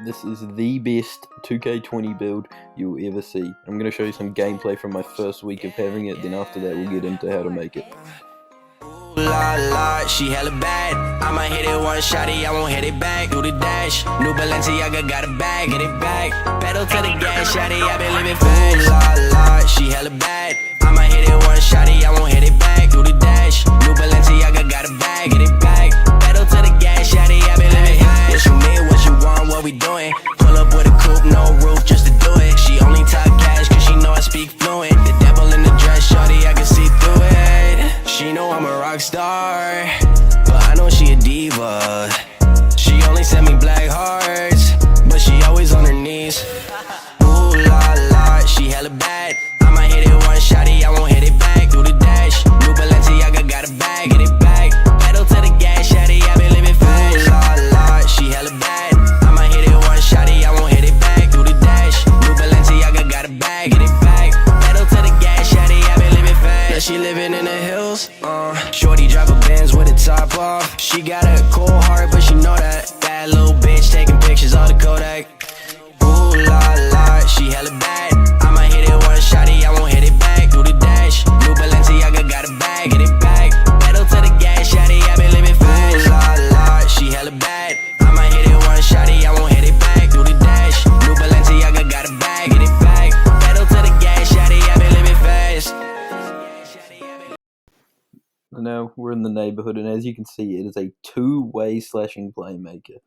This is the best 2K20 build you'll ever see. I'm going to show you some gameplay from my first week of having it, then after that we'll get into how to make it. La la, she hella bad. I might hit it one shotty, I won't hit it back. Do the dash, new Balenciaga got a bag, get it back. Pedal to the gas, shotty, I been living fast. La la, she hella bad. I might hit it one shotty, I won't hit it back. Do the dash, new Balenciaga got a bag, get it back. Pedal to the gas, shotty, I been living fast. What you mean, what you want, what we doing? Pull up with a coupe, no roof, just to do it. She only talk cash, cause she know I speak fluent. The devil in the dress, shorty, I can see through it. She know I'm a rock star, but I know she a diva. She only sent me black hearts, but she always on her knees. Ooh la la, she hella bad. I might hit it one shotty, I won't hit it back. Do the dash, new Balenciaga got a bag, get it back. Pedal to the gas, shotty, I been living fast. Ooh la la, she hella bad. I might hit it one shotty, I won't hit it back. Do the dash, new Balenciaga got a bag, get it back. Pedal to the gas, shotty, I been living fast. Now she living in the hills, shorty drive a Benz with a top off. She got a cold heart, but she know that. Bad little bitch taking pictures all the Kodak. Ooh la la, she hella bad. I might hit it one shotty, I won't hit it back. Do the dash, new Balenciaga got a bag, get it back. Pedal to the gas, shotty, I been living fast. Ooh la la, she hella bad. I might hit it one shotty, I won't hit it back. Do the dash, new Balenciaga got a bag, get it back. Pedal to the gas, shotty, I been living fast. Now we're in the neighborhood, and as you can see, it is a two-way slashing playmaker.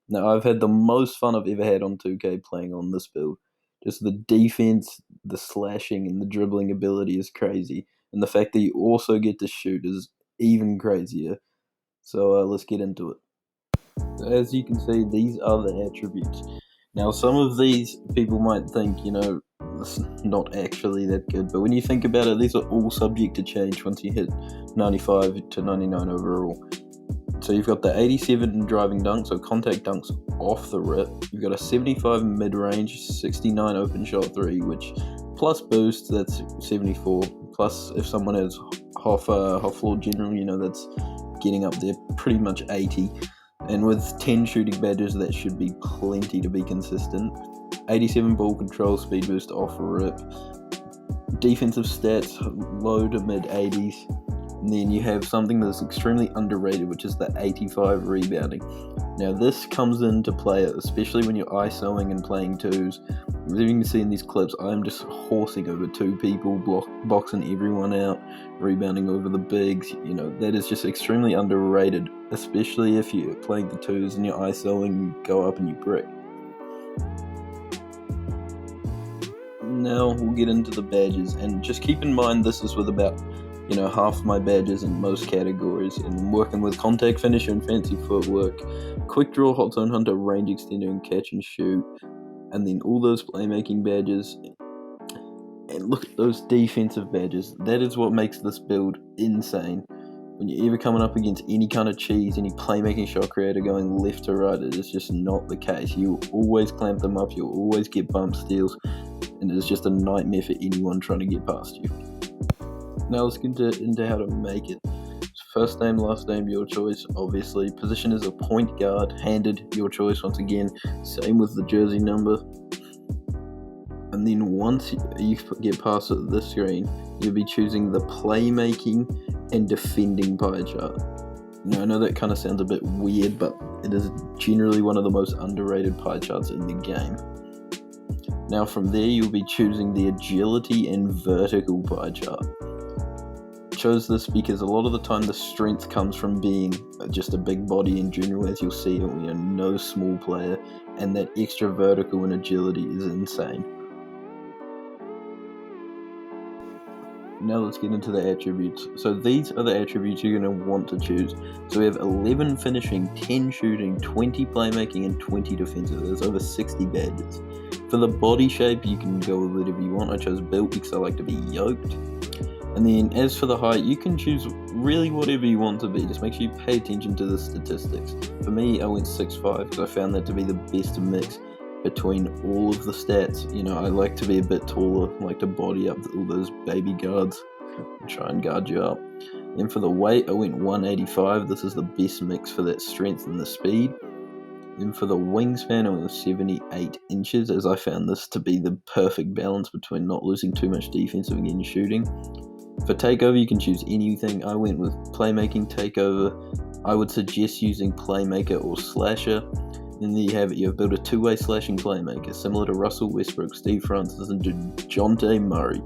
Now I've had the most fun I've ever had on 2K playing on this build. Just the defense, the slashing, and the dribbling ability is crazy, and the fact that you also get to shoot is even crazier. So let's get into it. As you can see, these are the attributes. Now some of these people might think, it's not actually that good, but when you think about it, these are all subject to change once you hit 95 to 99 overall. So you've got the 87 driving dunk, so contact dunks off the rip. You've got a 75 mid-range, 69 open shot 3, which plus boost, that's 74. Plus if someone has half floor general, that's getting up there pretty much 80. And with 10 shooting badges, that should be plenty to be consistent. 87 ball control, speed boost off rip. Defensive stats, low to mid 80s. And then you have something that's extremely underrated, which is the 85 rebounding. Now this comes into play, especially when you're ISOing and playing twos. As you can see in these clips, I'm just horsing over two people, boxing everyone out, rebounding over the bigs. That is just extremely underrated, especially if you're playing the twos and you're ISOing, you go up and you brick. Now we'll get into the badges, and just keep in mind this is with about half my badges in most categories, and I'm working with contact finisher and fancy footwork, quick draw, hot zone hunter, range extender, and catch and shoot, and then all those playmaking badges. And look at those defensive badges. That is what makes this build insane. When you're ever coming up against any kind of cheese, any playmaking shot creator going left to right, it is just not the case. You'll always clamp them up, you'll always get bump steals, and it's just a nightmare for anyone trying to get past you. Now let's get into how to make it. First name, last name, your choice, obviously. Position is a point guard, handed, your choice once again. Same with the jersey number. And then once you get past this screen, you'll be choosing the playmaking and defending pie chart. Now I know that kind of sounds a bit weird, but it is generally one of the most underrated pie charts in the game. Now from there you'll be choosing the agility and vertical pie chart. Chose this because a lot of the time the strength comes from being just a big body in general, as you'll see, no small player, and that extra vertical and agility is insane. Now let's get into the attributes. So these are the attributes you're going to want to choose. So we have 11 finishing, 10 shooting, 20 playmaking, and 20 defensive. There's over 60 badges. For the body shape, you can go with whatever you want. I chose built because I like to be yoked. And then as for the height, you can choose really whatever you want to be. Just make sure you pay attention to the statistics. For me, I went 6'5" because I found that to be the best mix between all of the stats. I like to be a bit taller, I like to body up all those baby guards, try and guard you up. And for the weight, I went 185. This is the best mix for that strength and the speed. And for the wingspan, I went with 78 inches, as I found this to be the perfect balance between not losing too much defensive and getting shooting. For takeover, you can choose anything. I went with playmaking takeover. I would suggest using playmaker or slasher. And there you have it. You have built a two-way slashing playmaker, similar to Russell Westbrook, Steve Francis, and DeJounte Murray.